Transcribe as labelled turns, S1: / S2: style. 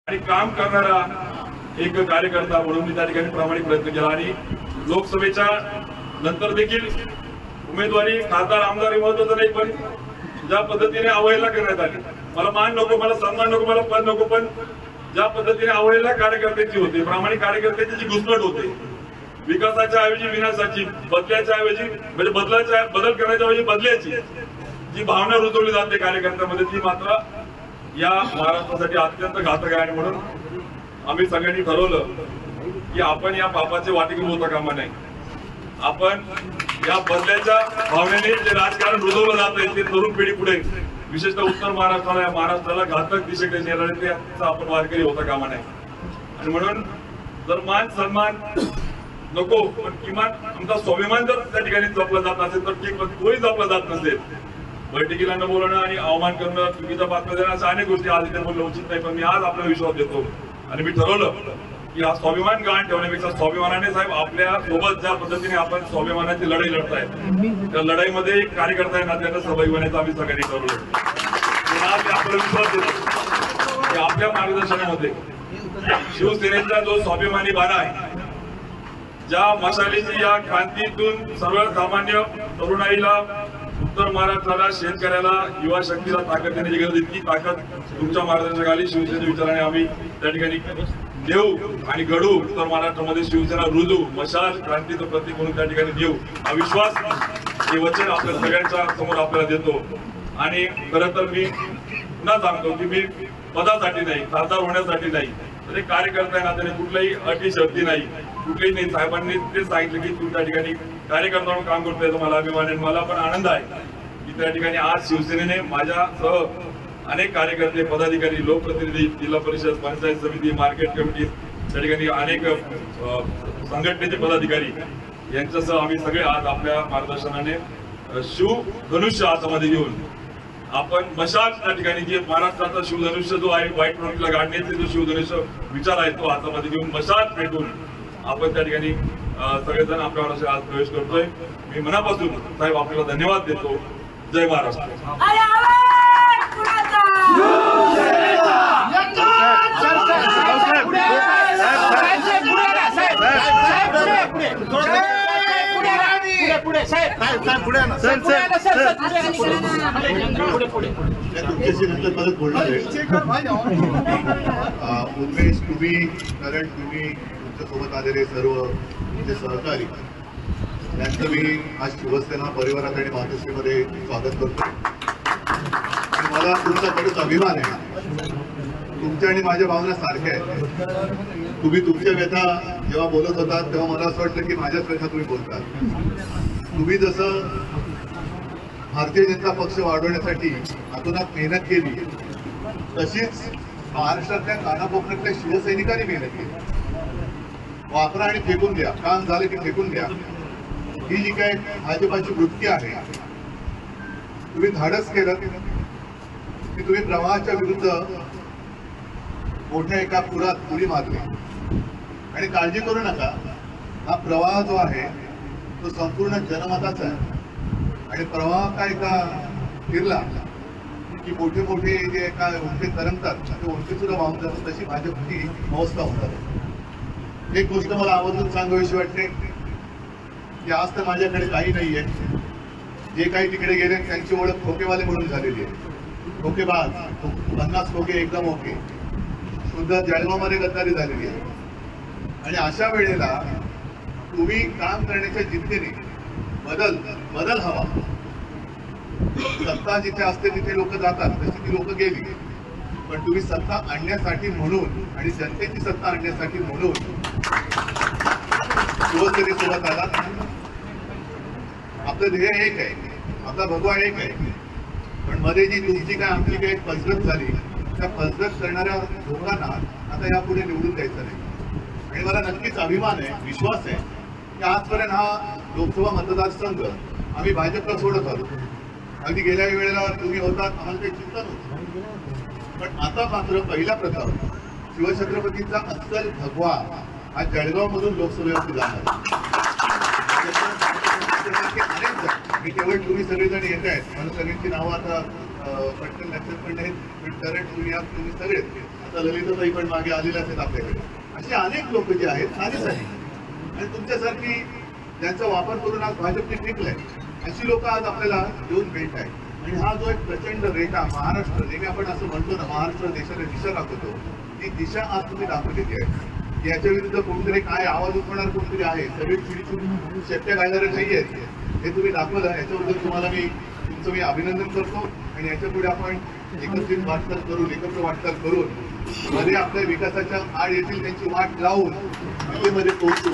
S1: आणि काम करणारा एक कार्यकर्ता म्हणून मी त्या ठिकाणी प्रामाणिक प्रयत्न केला आणि लोकसभेच्या नंतर देखील उमेदवारी खासदार आमदार महत्वाचं नाही, पण ज्या पद्धतीने अवहेलना करण्यात आली, मला मान नको, मला सन्मान नको, मला पद नको, पण ज्या पद्धतीने अवहेलना कार्यकर्त्याची होते, प्रामाणिक कार्यकर्त्याची जी घुसमट होते, विकासाच्या ऐवजी विनाशाची, बदल्याच्या ऐवजी म्हणजे बदल करण्याच्या ऐवजी बदल्याची जी भावना रुजवली जाते कार्यकर्त्यामध्ये, ती मात्र या महाराष्ट्रासाठी अत्यंत घातक आहे. आणि म्हणून आम्ही सगळ्यांनी ठरवलं की आपण या पापाचे वाटेकरी होता कामा नाही. आपण या बदल्याच्या भावनेने जे राजकारण रुजवलं जात आहे ते तरुण पिढी पुढे, विशेषतः उत्तर महाराष्ट्राला घातक दिशेकडे नेणारे त्याचा आपण वारकरी होता कामा नाही. आणि म्हणून जर मान सन्मान नको, पण किमान आमचा स्वाभिमान जर त्या ठिकाणी जपला जात असेल तर ठीक, पण तोही जपला जात नसेल, बैठकीला न बोलणं आणि अवमान करणं, चुकीचा बातम्या देणं, अशा अनेक गोष्टी आज इथे बोलणं उचित नाही. पण मी आज आपला विश्वास देतो आणि मी ठरवलं की हा स्वाभिमान गहाण ठेवण्यापेक्षा स्वाभिमानाने साहेब आपल्या सोबत ज्या पद्धतीने आपण स्वाभिमानाची लढाई लढताय, त्या लढाईमध्ये कार्यकर्ता आहे ना त्यांना सहभागी होण्याचं आम्ही सगळ्यांनी ठरवलं. आज आपला विश्वास देतो की आपल्या मार्गदर्शनामध्ये शिवसेनेचा जो स्वाभिमानी बाणा आहे, ज्या मशालीची या क्रांतीतून सर्वसामान्य तरुणाईला, उत्तर महाराष्ट्राला, शेतकऱ्याला, युवा शक्तीला ताकद देण्याची गरज, इतकी ताकद तुमच्या मार्गदर्शनाखाली शिवसेनेच्या विचाराने आम्ही त्या ठिकाणी देऊ आणि घडू. उत्तर महाराष्ट्रामध्ये शिवसेना रुजू, मशाल क्रांतीचं प्रतीक म्हणून त्या ठिकाणी देऊ, हा विश्वास, हे वचन आपल्या सगळ्यांच्या समोर आपल्याला देतो. आणि खरं तर मी पुन्हा सांगतो की मी पदासाठी नाही, खासदार होण्यासाठी नाही, तर एक कार्यकर्ता आहे ना, त्याने कुठल्याही अटी शर्ती नाही, कुठलीही नाही. साहेबांनी तेच सांगितलं की तू त्या ठिकाणी कार्यकर्ता म्हणून काम करतोय, मला अभिमान आहे. मला पण आनंद आहे की त्या ठिकाणी आज शिवसेनेने माझ्यासह अनेक कार्यकर्ते, पदाधिकारी, लोकप्रतिनिधी, जिल्हा परिषद, पंचायत समिती, मार्केट कमिटी, त्या ठिकाणी अनेक संघटनेचे पदाधिकारी यांच्यासह आम्ही सगळे आज आपल्या मार्गदर्शनाने शिवधनुष्य हातामध्ये घेऊन आपण मशाल त्या ठिकाणी, जे महाराष्ट्राचा शिवधनुष्य जो आहे, व्हाईट फ्रंटला गाडण्याचे जो शिवधनुष्य विचार आहे, तो हातामध्ये घेऊन मशाल पेटून आपण त्या ठिकाणी सगळेजण आपल्या महाराष्ट्रात आज प्रवेश करतोय. मी मनापासून साहेब आपल्याला धन्यवाद देतो. जय महाराष्ट्र.
S2: तुमच्याशी नंतर परत बोलणार आहे. उमेश, तुम्ही कारण तुम्ही तुमच्या सोबत आलेले सर्व तुमचे सहकारी यांचं मी आज शिवसेना परिवारात आणि मातोश्रीमध्ये स्वागत करतो. मला तुमचा बरेच अभिमान आहे. तुमच्या आणि माझ्या भावना सारख्या आहेत. तुम्ही तुमच्या व्यथा जेव्हा बोलत होतात तेव्हा मला असं वाटलं की माझ्याच व्यथा तुम्ही बोलतात. तुम्ही जसं भारतीय जनता पक्ष वाढवण्यासाठी अतोनात मेहनत केली, तशीच महाराष्ट्रातल्या कानाकोपऱ्यातल्या शिवसैनिकांनी मेहनत केली. वापरा आणि फेकून द्या, काम झालं की फेकून द्या, ही जी काय भाजपाची वृत्ती आहे, तुम्ही धाडस केलं की तुम्ही प्रवाहाच्या विरुद्ध मोठ्या एका पुरात उडी मारली. आणि काळजी करू नका, हा प्रवाह जो आहे तो संपूर्ण जनमताचा आहे. आणि प्रवाह काय का फिरला की मोठे मोठे जे एका उंचे तरंगतात ते उंची सुद्धा वाहून जातात, तशी भाजपची अवस्था होतात. एक गोष्ट मला आवर्जून सांगावीशी वाटते की आज तर माझ्याकडे काही नाहीये. जे काही तिकडे गेले त्यांची ओळख खोकेवाले म्हणून झालेली आहे. खोकेबाज, 50 खोके एकदम ओके, सुद्धा जळगावमध्ये गद्दारी झालेली आहे. आणि अशा वेळेला तुम्ही काम करण्याच्या जिद्दीने बदल हवा. सत्ता जिथे असते तिथे लोक जातात, तशी ती लोक गेली. पण तुम्ही सत्ता आणण्यासाठी म्हणून आणि जनतेची सत्ता आणण्यासाठी म्हणून शिवसेनेसोबत आला. आपलं ध्येय एक आहे, आपला भगवा एक आहे. पण मध्ये जी तुमची काय आमची काय फसगत झाली, त्या फसगत करणाऱ्या लोकांना आता यापुढे निवडून द्यायचं नाही. आणि मला नक्कीच अभिमान आहे, विश्वास आहे की आजपर्यंत हा लोकसभा मतदारसंघ आम्ही भाजपला सोडत आलो. अगदी गेल्या वेळेला तुम्ही होतात, आम्हाला काही चिंता नव्हती. पण आता मात्र पहिला प्रथम शिवछत्रपतींचा अस्सल भगवा हा जळगावमधून लोकसभेवरती जाणार. मी केवळ तुम्ही सगळेजण येत आहेत, मला सगळ्यांची नावं आता पटकन लक्षात पण नाहीत, पण करंट तुम्ही सगळे आता ललिताताई पण मागे आलेल्या आहेत आपल्याकडे. असे अनेक लोक जे आहेत स्थानिक आहेत आणि तुमच्यासारखी ज्यांचा वापर करून आज भाजपने टिकलाय अशी लोक आज आपल्याला येऊन भेट आहे. आणि हा जो एक प्रचंड रेटा महाराष्ट्र, नेहमी आपण असं म्हणतो ना, महाराष्ट्र देशाला दिशा दाखवतो, ती दिशा आज तुम्ही दाखवलेली आहे. याच्या विरुद्ध कोणतरी काय आवाज उठवणार कोणतरी आहे, सगळी चिडचिड शेपट्या घालणारे नाही आहेत, हे तुम्ही दाखवलं. याच्याबद्दल तुम्हाला तुमचं मी अभिनंदन करतो. आणि याच्या पुढे आपण एकत्रित वाटचाल करून, एकत्र वाटचाल करून मध्ये आपल्या विकासाच्या आड येथील त्यांची वाट लावून मध्ये पोहोचू.